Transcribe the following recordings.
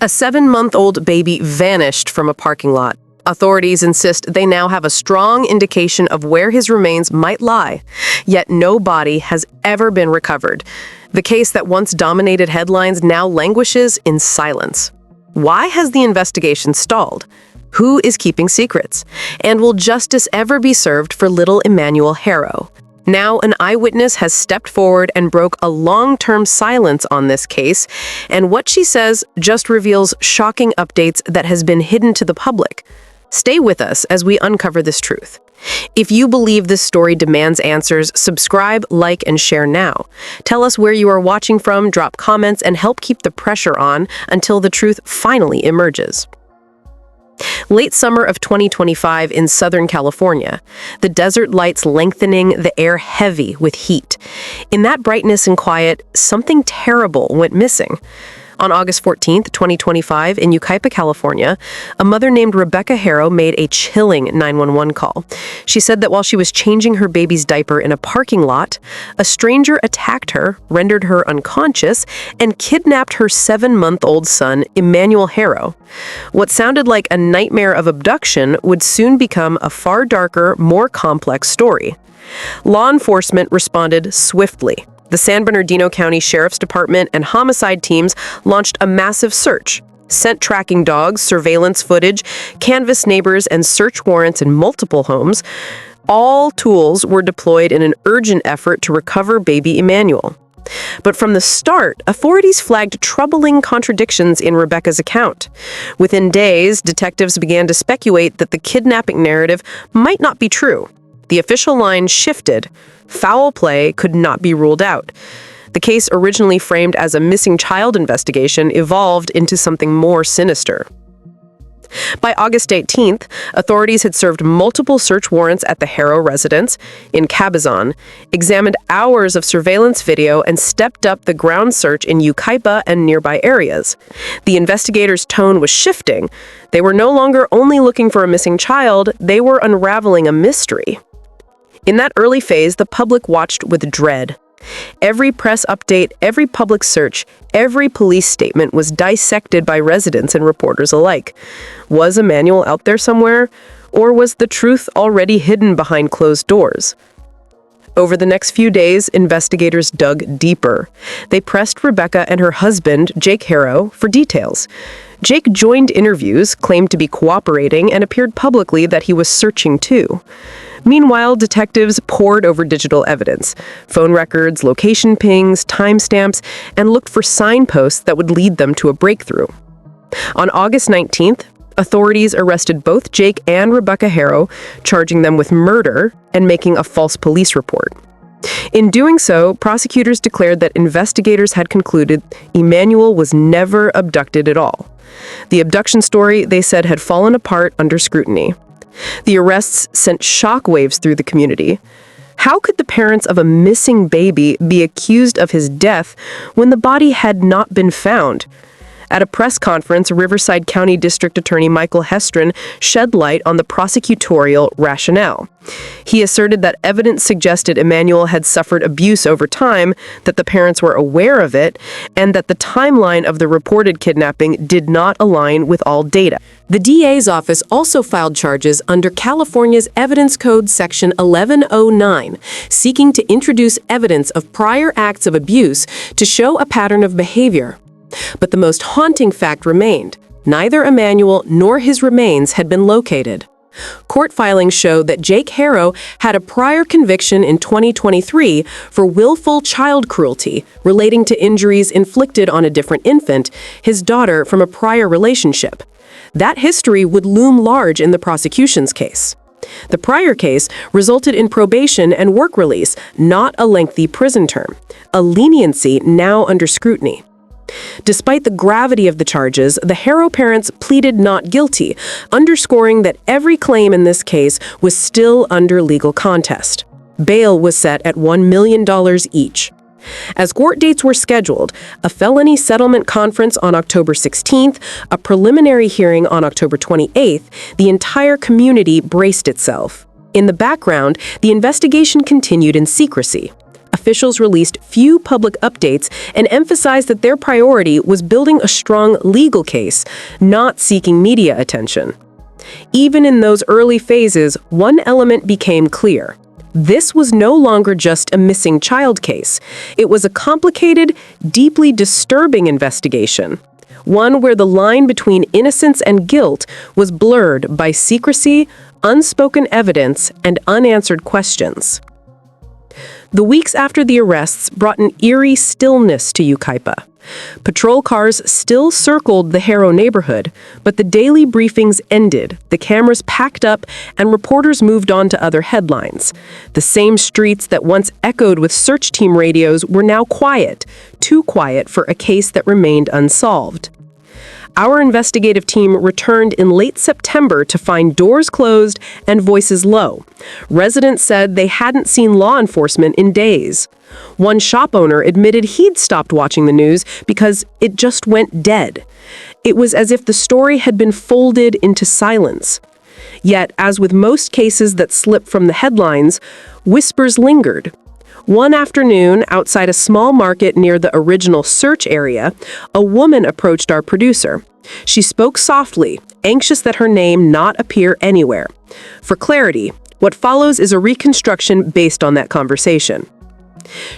A 7-month-old baby vanished from a parking lot. Authorities insist they now have a strong indication of where his remains might lie, yet no body has ever been recovered. The case that once dominated headlines now languishes in silence. Why has the investigation stalled? Who is keeping secrets? And will justice ever be served for little Emmanuel Haro? Now, an eyewitness has stepped forward and broke a long-term silence on this case, and what she says just reveals shocking updates that has been hidden to the public. Stay with us as we uncover this truth. If you believe this story demands answers, subscribe, like, and share now. Tell us where you are watching from, drop comments, and help keep the pressure on until the truth finally emerges. Late summer of 2025 in Southern California, the desert lights lengthening, the air heavy with heat. In that brightness and quiet, something terrible went missing. On August 14th, 2025, in Yucaipa, California, a mother named Rebecca Haro made a chilling 911 call. She said that while she was changing her baby's diaper in a parking lot, a stranger attacked her, rendered her unconscious, and kidnapped her 7-month-old son, Emmanuel Haro. What sounded like a nightmare of abduction would soon become a far darker, more complex story. Law enforcement responded swiftly. The San Bernardino County Sheriff's Department and homicide teams launched a massive search, sent tracking dogs, surveillance footage, canvassed neighbors, and search warrants in multiple homes. All tools were deployed in an urgent effort to recover baby Emmanuel. But from the start, authorities flagged troubling contradictions in Rebecca's account. Within days, detectives began to speculate that the kidnapping narrative might not be true. The official line shifted. Foul play could not be ruled out. The case, originally framed as a missing child investigation, evolved into something more sinister. By August 18th, authorities had served multiple search warrants at the Haro residence in Cabazon, examined hours of surveillance video, and stepped up the ground search in Yucaipa and nearby areas. The investigators' tone was shifting. They were no longer only looking for a missing child, they were unraveling a mystery. In that early phase, the public watched with dread. Every press update, every public search, every police statement was dissected by residents and reporters alike. Was Emmanuel out there somewhere, or was the truth already hidden behind closed doors? Over the next few days, investigators dug deeper. They pressed Rebecca and her husband, Jake Haro, for details. Jake joined interviews, claimed to be cooperating, and appeared publicly that he was searching too. Meanwhile, detectives pored over digital evidence, phone records, location pings, timestamps, and looked for signposts that would lead them to a breakthrough. On August 19th, authorities arrested both Jake and Rebecca Haro, charging them with murder and making a false police report. In doing so, prosecutors declared that investigators had concluded Emmanuel was never abducted at all. The abduction story, they said, had fallen apart under scrutiny. The arrests sent shockwaves through the community. How could the parents of a missing baby be accused of his death when the body had not been found? At a press conference, Riverside County District Attorney Michael Hestron shed light on the prosecutorial rationale. He asserted that evidence suggested Emmanuel had suffered abuse over time, that the parents were aware of it, and that the timeline of the reported kidnapping did not align with all data. The DA's office also filed charges under California's Evidence Code Section 1109, seeking to introduce evidence of prior acts of abuse to show a pattern of behavior. But the most haunting fact remained. Neither Emmanuel nor his remains had been located. Court filings show that Jake Haro had a prior conviction in 2023 for willful child cruelty relating to injuries inflicted on a different infant, his daughter, from a prior relationship. That history would loom large in the prosecution's case. The prior case resulted in probation and work release, not a lengthy prison term, a leniency now under scrutiny. Despite the gravity of the charges, the Haro parents pleaded not guilty, underscoring that every claim in this case was still under legal contest. Bail was set at $1 million each. As court dates were scheduled, a felony settlement conference on October 16th, a preliminary hearing on October 28th, the entire community braced itself. In the background, the investigation continued in secrecy. Officials released few public updates and emphasized that their priority was building a strong legal case, not seeking media attention. Even in those early phases, one element became clear. This was no longer just a missing child case. It was a complicated, deeply disturbing investigation. One where the line between innocence and guilt was blurred by secrecy, unspoken evidence, and unanswered questions. The weeks after the arrests brought an eerie stillness to Yucaipa. Patrol cars still circled the Haro neighborhood, but the daily briefings ended, the cameras packed up, and reporters moved on to other headlines. The same streets that once echoed with search team radios were now quiet, too quiet for a case that remained unsolved. Our investigative team returned in late September to find doors closed and voices low. Residents said they hadn't seen law enforcement in days. One shop owner admitted he'd stopped watching the news because it just went dead. It was as if the story had been folded into silence. Yet, as with most cases that slip from the headlines, whispers lingered. One afternoon, outside a small market near the original search area, a woman approached our producer. She spoke softly, anxious that her name not appear anywhere. For clarity, what follows is a reconstruction based on that conversation.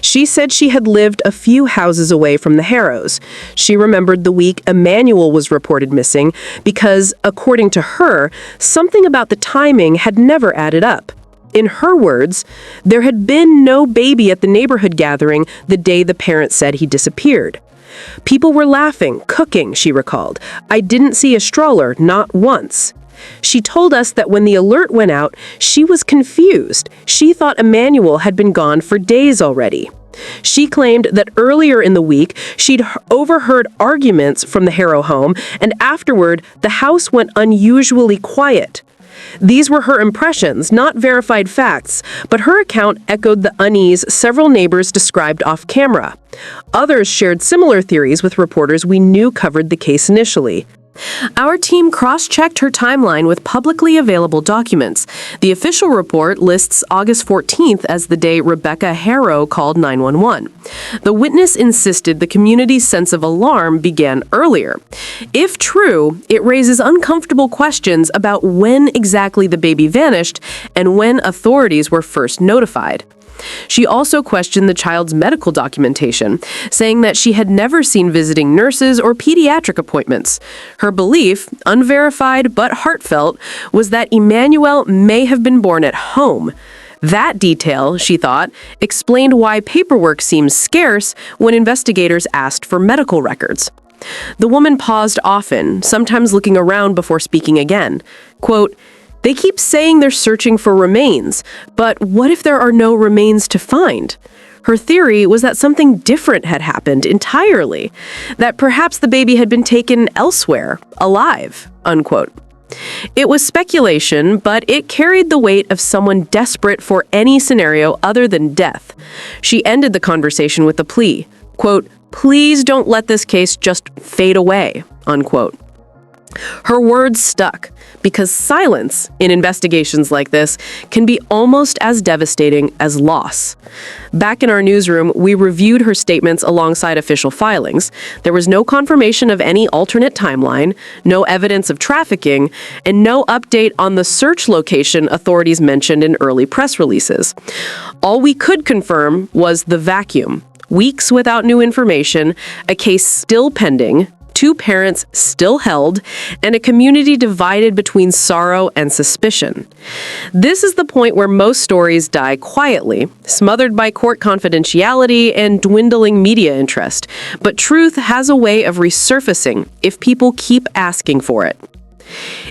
She said she had lived a few houses away from the Haros. She remembered the week Emmanuel was reported missing because, according to her, something about the timing had never added up. In her words, there had been no baby at the neighborhood gathering the day the parent said he disappeared. People were laughing, cooking, she recalled. I didn't see a stroller, not once. She told us that when the alert went out, she was confused. She thought Emmanuel had been gone for days already. She claimed that earlier in the week, she'd overheard arguments from the Haro home, and afterward, the house went unusually quiet. These were her impressions, not verified facts, but her account echoed the unease several neighbors described off camera. Others shared similar theories with reporters we knew covered the case initially. Our team cross-checked her timeline with publicly available documents. The official report lists August 14th as the day Rebecca Haro called 911. The witness insisted the community's sense of alarm began earlier. If true, it raises uncomfortable questions about when exactly the baby vanished and when authorities were first notified. She also questioned the child's medical documentation, saying that she had never seen visiting nurses or pediatric appointments. Her belief, unverified but heartfelt, was that Emmanuel may have been born at home. That detail, she thought, explained why paperwork seems scarce when investigators asked for medical records. The woman paused often, sometimes looking around before speaking again. Quote, "They keep saying they're searching for remains, but what if there are no remains to find?" Her theory was that something different had happened entirely, that perhaps the baby had been taken elsewhere, alive, unquote. It was speculation, but it carried the weight of someone desperate for any scenario other than death. She ended the conversation with the plea, quote, "Please don't let this case just fade away," unquote. Her words stuck, because silence in investigations like this can be almost as devastating as loss. Back in our newsroom, we reviewed her statements alongside official filings. There was no confirmation of any alternate timeline, no evidence of trafficking, and no update on the search location authorities mentioned in early press releases. All we could confirm was the vacuum. Weeks without new information, a case still pending, two parents still held, and a community divided between sorrow and suspicion. This is the point where most stories die quietly, smothered by court confidentiality and dwindling media interest. But truth has a way of resurfacing if people keep asking for it.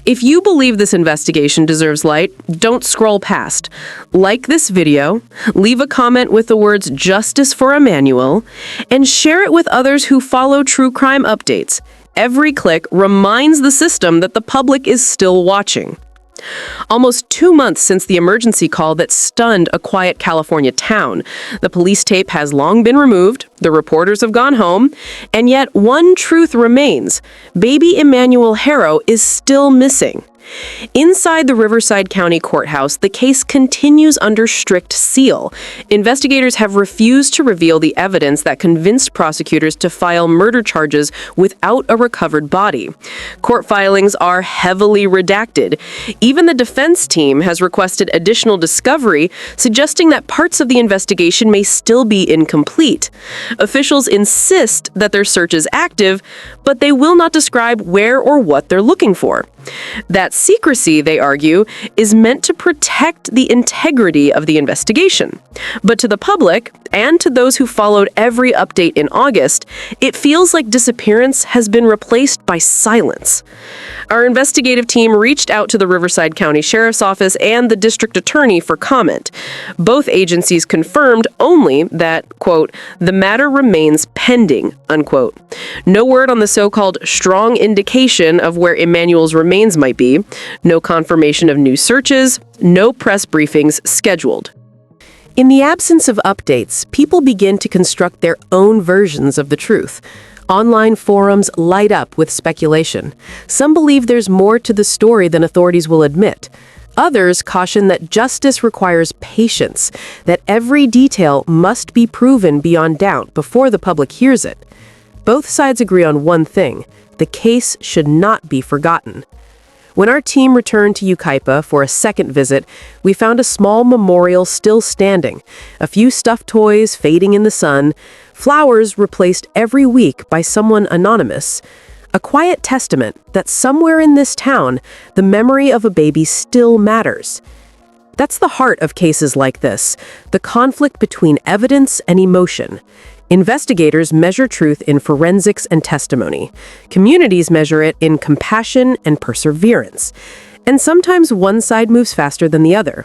If you believe this investigation deserves light, don't scroll past. Like this video, leave a comment with the words "Justice for Emmanuel," and share it with others who follow true crime updates. Every click reminds the system that the public is still watching. Almost 2 months since the emergency call that stunned a quiet California town, the police tape has long been removed, the reporters have gone home, and yet one truth remains: Baby Emmanuel Haro is still missing. Inside the Riverside County Courthouse, the case continues under strict seal. Investigators have refused to reveal the evidence that convinced prosecutors to file murder charges without a recovered body. Court filings are heavily redacted. Even the defense team has requested additional discovery, suggesting that parts of the investigation may still be incomplete. Officials insist that their search is active, but they will not describe where or what they're looking for. That secrecy, they argue, is meant to protect the integrity of the investigation. But to the public, and to those who followed every update in August, it feels like disappearance has been replaced by silence. Our investigative team reached out to the Riverside County Sheriff's Office and the district attorney for comment. Both agencies confirmed only that, quote, the matter remains pending, unquote. No word on the so-called strong indication of where Emmanuel's remains might be, no confirmation of new searches, no press briefings scheduled. In the absence of updates, people begin to construct their own versions of the truth. Online forums light up with speculation. Some believe there's more to the story than authorities will admit. Others caution that justice requires patience, that every detail must be proven beyond doubt before the public hears it. Both sides agree on one thing: the case should not be forgotten. When our team returned to Yucaipa for a second visit, we found a small memorial still standing, a few stuffed toys fading in the sun, flowers replaced every week by someone anonymous. A quiet testament that somewhere in this town, the memory of a baby still matters. That's the heart of cases like this, the conflict between evidence and emotion. Investigators measure truth in forensics and testimony. Communities measure it in compassion and perseverance. And sometimes one side moves faster than the other.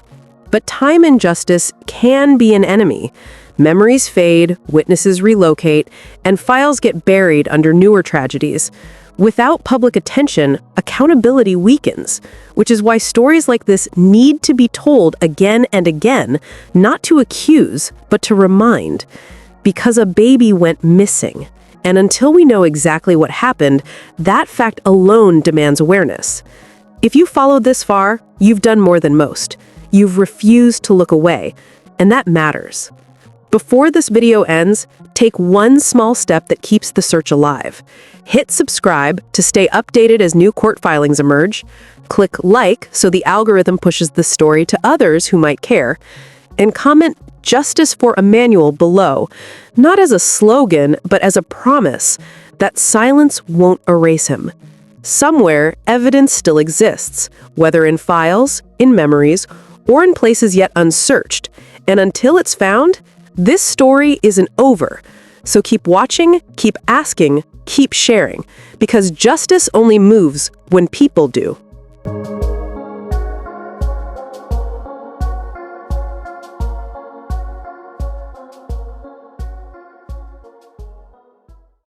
But time and justice can be an enemy. Memories fade, witnesses relocate, and files get buried under newer tragedies. Without public attention, accountability weakens, which is why stories like this need to be told again and again, not to accuse, but to remind. Because a baby went missing. And until we know exactly what happened, that fact alone demands awareness. If you followed this far, you've done more than most. You've refused to look away, and that matters. Before this video ends, take one small step that keeps the search alive. Hit subscribe to stay updated as new court filings emerge. Click like so the algorithm pushes the story to others who might care. And comment "Justice for Emmanuel" below, not as a slogan, but as a promise that silence won't erase him. Somewhere, evidence still exists, whether in files, in memories, or in places yet unsearched. And until it's found, this story isn't over. So keep watching, keep asking, keep sharing, because justice only moves when people do.